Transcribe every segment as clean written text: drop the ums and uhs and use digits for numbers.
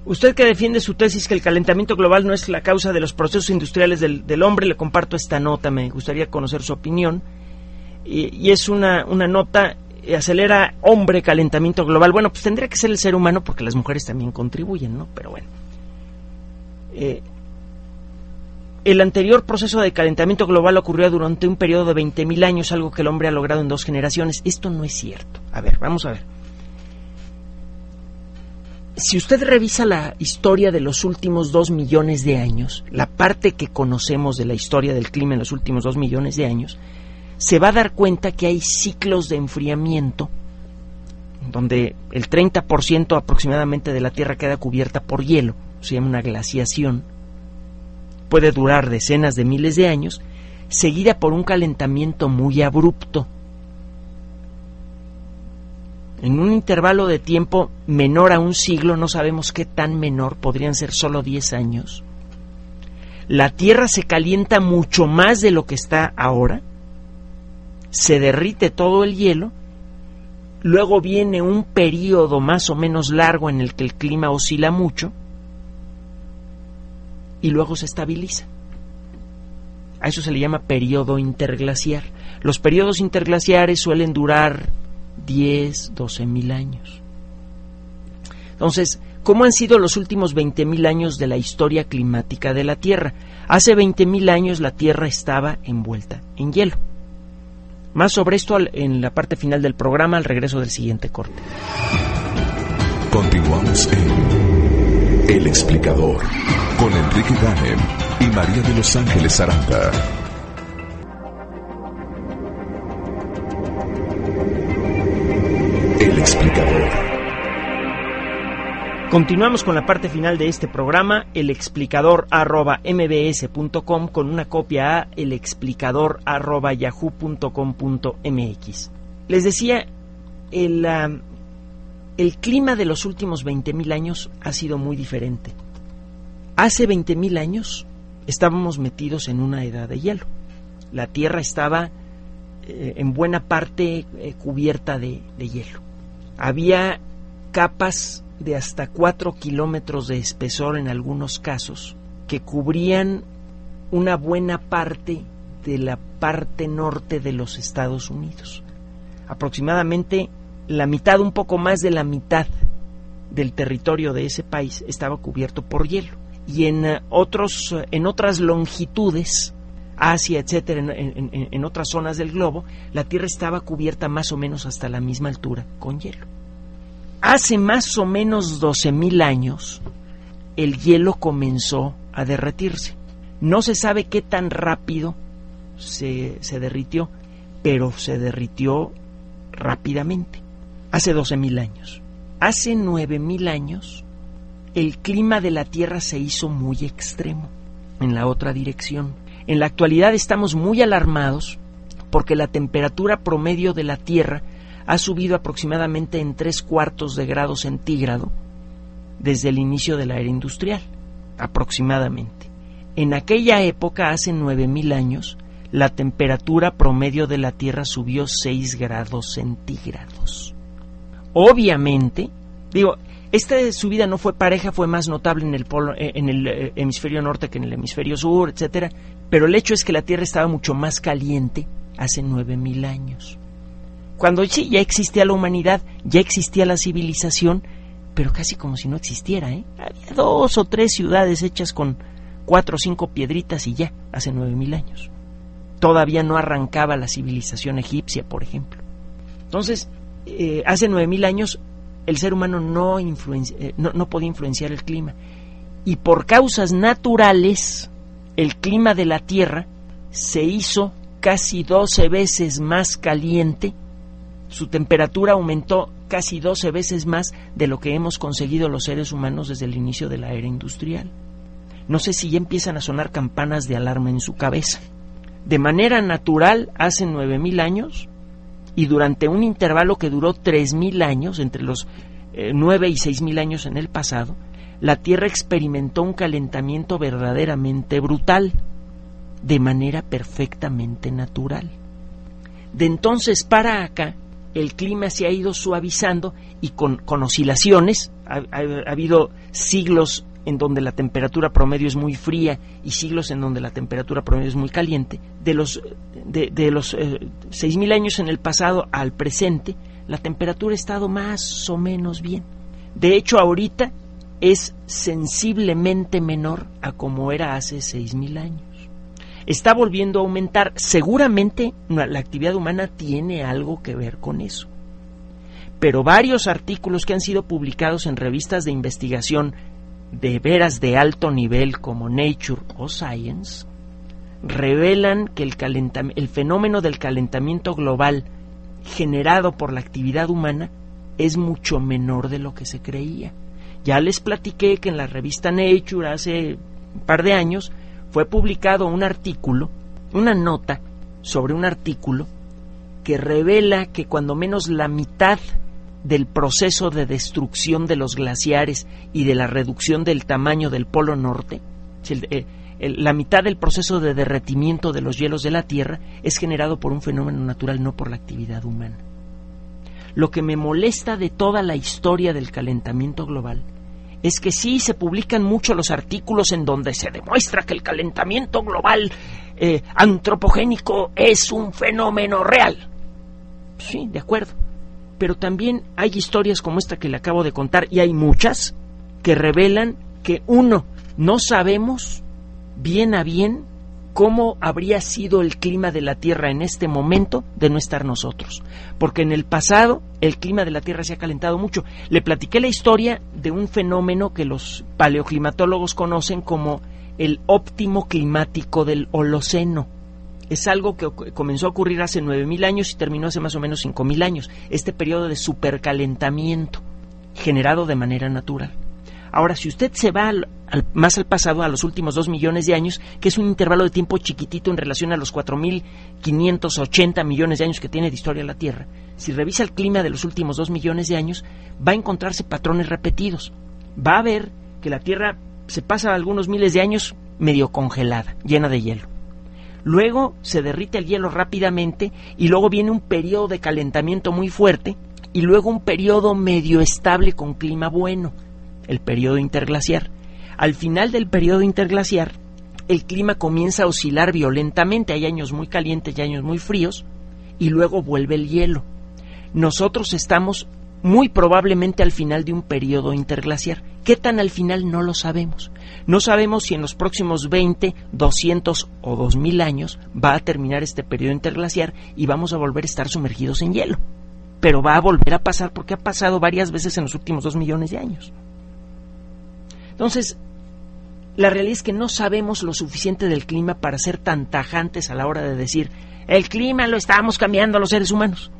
Usted que defiende su tesis que el calentamiento global no es la causa de los procesos industriales del hombre, le comparto esta nota, me gustaría conocer su opinión. Y es una nota, acelera hombre calentamiento global. Bueno, pues tendría que ser el ser humano porque las mujeres también contribuyen, ¿no? Pero bueno. El anterior proceso de calentamiento global ocurrió durante un periodo de 20.000 años, algo que el hombre ha logrado en 2 generaciones. Esto no es cierto. A ver, vamos a ver. Si usted revisa la historia de los últimos 2 millones de años, la parte que conocemos de la historia del clima en los últimos 2 millones de años, se va a dar cuenta que hay ciclos de enfriamiento donde el 30% aproximadamente de la Tierra queda cubierta por hielo, se llama una glaciación, puede durar decenas de miles de años, seguida por un calentamiento muy abrupto. En un intervalo de tiempo menor a un siglo, no sabemos qué tan menor, podrían ser solo 10 años, la Tierra se calienta mucho más de lo que está ahora, se derrite todo el hielo, luego viene un periodo más o menos largo en el que el clima oscila mucho y luego se estabiliza. A eso se le llama periodo interglaciar. Los periodos interglaciares suelen durar 10, 12.000 años. Entonces, ¿cómo han sido los últimos 20.000 años de la historia climática de la Tierra? Hace 20.000 años la Tierra estaba envuelta en hielo. Más sobre esto en la parte final del programa, al regreso del siguiente corte. Continuamos en El Explicador, con Enrique Ganem y María de Los Ángeles Aranda. El Explicador. Continuamos con la parte final de este programa, elexplicador@mbs.com, con una copia a elexplicador@yahoo.com.mx. Les decía, el clima de los últimos 20.000 años ha sido muy diferente. Hace 20.000 años estábamos metidos en una edad de hielo. La Tierra estaba en buena parte cubierta de hielo. Había capas de hasta 4 kilómetros de espesor en algunos casos, que cubrían una buena parte de la parte norte de los Estados Unidos. Aproximadamente la mitad, un poco más de la mitad del territorio de ese país estaba cubierto por hielo. Y en otras longitudes, Asia, etcétera, en otras zonas del globo, la Tierra estaba cubierta más o menos hasta la misma altura con hielo. Hace más o menos 12.000 años, el hielo comenzó a derretirse. No se sabe qué tan rápido se derritió, pero se derritió rápidamente. Hace 12.000 años. Hace 9.000 años, el clima de la Tierra se hizo muy extremo, en la otra dirección. En la actualidad estamos muy alarmados porque la temperatura promedio de la Tierra ha subido aproximadamente en 3/4 de grado centígrado desde el inicio de la era industrial, aproximadamente. En aquella época, hace 9.000 años, la temperatura promedio de la Tierra subió 6 grados centígrados. Obviamente, esta subida no fue pareja, fue más notable en el hemisferio norte que en el hemisferio sur, etcétera, pero el hecho es que la Tierra estaba mucho más caliente hace 9.000 años. Cuando sí, ya existía la humanidad, ya existía la civilización, pero casi como si no existiera, ¿eh? Había 2 o 3 ciudades hechas con 4 o 5 piedritas y ya, hace 9.000 años. Todavía no arrancaba la civilización egipcia, por ejemplo. Entonces, hace 9.000 años, el ser humano no podía influenciar el clima. Y por causas naturales, el clima de la Tierra se hizo casi 12 veces más caliente. Su temperatura aumentó casi 12 veces más de lo que hemos conseguido los seres humanos desde el inicio de la era industrial. No sé si ya empiezan a sonar campanas de alarma en su cabeza. De manera natural, hace 9.000 años, y durante un intervalo que duró 3.000 años, entre los 9 y 6.000 años en el pasado, la Tierra experimentó un calentamiento verdaderamente brutal, de manera perfectamente natural. De entonces para acá, el clima se ha ido suavizando y con oscilaciones. Ha habido siglos en donde la temperatura promedio es muy fría y siglos en donde la temperatura promedio es muy caliente. De los 6.000 años en el pasado al presente, la temperatura ha estado más o menos bien. De hecho, ahorita es sensiblemente menor a como era hace 6.000 años. Está volviendo a aumentar. Seguramente la actividad humana tiene algo que ver con eso. Pero varios artículos que han sido publicados en revistas de investigación de veras de alto nivel como Nature o Science revelan que el fenómeno del calentamiento global generado por la actividad humana es mucho menor de lo que se creía. Ya les platiqué que en la revista Nature hace un par de años fue publicado un artículo, una nota sobre un artículo que revela que cuando menos la mitad del proceso de destrucción de los glaciares y de la reducción del tamaño del Polo Norte, la mitad del proceso de derretimiento de los hielos de la Tierra es generado por un fenómeno natural, no por la actividad humana. Lo que me molesta de toda la historia del calentamiento global es que sí se publican mucho los artículos en donde se demuestra que el calentamiento global antropogénico es un fenómeno real. Sí, de acuerdo. Pero también hay historias como esta que le acabo de contar, y hay muchas, que revelan que no sabemos bien a bien cómo habría sido el clima de la Tierra en este momento de no estar nosotros. Porque en el pasado el clima de la Tierra se ha calentado mucho. Le platiqué la historia de un fenómeno que los paleoclimatólogos conocen como el óptimo climático del Holoceno. Es algo que comenzó a ocurrir hace 9.000 años y terminó hace más o menos 5.000 años. Este periodo de supercalentamiento generado de manera natural. Ahora, si usted se va más al pasado, a los últimos 2 millones de años, que es un intervalo de tiempo chiquitito en relación a los 4.580 millones de años que tiene de historia la Tierra, si revisa el clima de los últimos 2 millones de años, va a encontrarse patrones repetidos. Va a ver que la Tierra se pasa algunos miles de años medio congelada, llena de hielo. Luego se derrite el hielo rápidamente y luego viene un periodo de calentamiento muy fuerte y luego un periodo medio estable con clima bueno, el periodo interglaciar. Al final del periodo interglaciar, el clima comienza a oscilar violentamente. Hay años muy calientes y años muy fríos, y luego vuelve el hielo. Nosotros estamos muy probablemente al final de un periodo interglaciar. ¿Qué tan al final? No lo sabemos. No sabemos si en los próximos 20, 200 o 2000 años va a terminar este periodo interglaciar y vamos a volver a estar sumergidos en hielo. Pero va a volver a pasar porque ha pasado varias veces en los últimos 2 millones de años. Entonces, la realidad es que no sabemos lo suficiente del clima para ser tan tajantes a la hora de decir el clima lo estamos cambiando los seres humanos.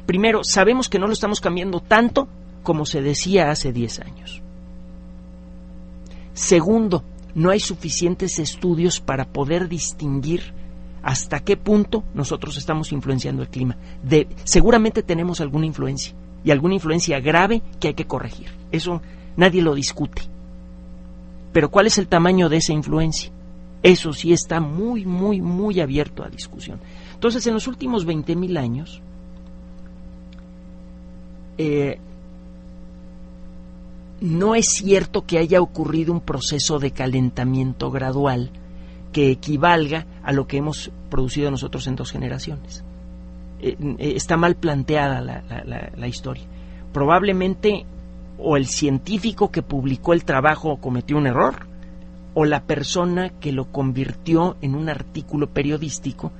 Primero, sabemos que no lo estamos cambiando tanto como se decía hace 10 años. Segundo, no hay suficientes estudios para poder distinguir hasta qué punto nosotros estamos influenciando el clima. Seguramente tenemos alguna influencia, y alguna influencia grave que hay que corregir. Eso nadie lo discute. Pero ¿cuál es el tamaño de esa influencia? Eso sí está muy, muy, muy abierto a discusión. Entonces, en los últimos 20.000 años, no es cierto que haya ocurrido un proceso de calentamiento gradual que equivalga a lo que hemos producido nosotros en 2 generaciones. Está mal planteada la historia. Probablemente o el científico que publicó el trabajo cometió un error, o la persona que lo convirtió en un artículo periodístico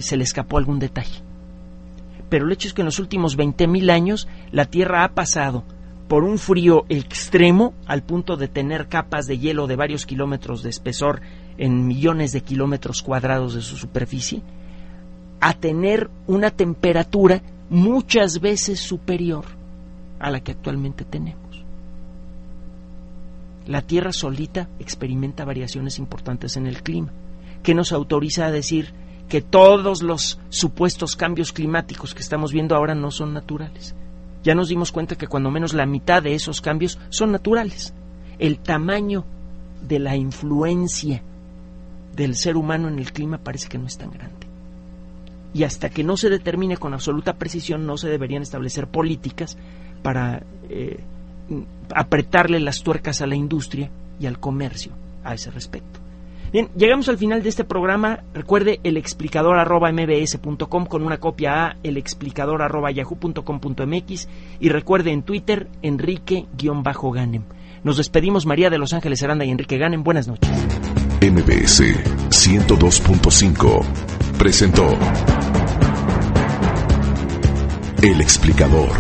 se le escapó algún detalle. Pero el hecho es que en los últimos 20.000 años la Tierra ha pasado por un frío extremo al punto de tener capas de hielo de varios kilómetros de espesor en millones de kilómetros cuadrados de su superficie, a tener una temperatura muchas veces superior a la que actualmente tenemos. La Tierra solita experimenta variaciones importantes en el clima, que nos autoriza a decir que todos los supuestos cambios climáticos que estamos viendo ahora no son naturales. Ya nos dimos cuenta que cuando menos la mitad de esos cambios son naturales. El tamaño de la influencia del ser humano en el clima parece que no es tan grande. y hasta que no se determine con absoluta precisión no se deberían establecer políticas para apretarle las tuercas a la industria y al comercio a ese respecto. Bien, llegamos al final de este programa. Recuerde elexplicador@mbs.com con una copia a elexplicador@yahoo.com.mx y recuerde en Twitter Enrique-Ganem. Nos despedimos, María de Los Ángeles Aranda y Enrique Ganem. Buenas noches. MBS 102.5 presentó El Explicador.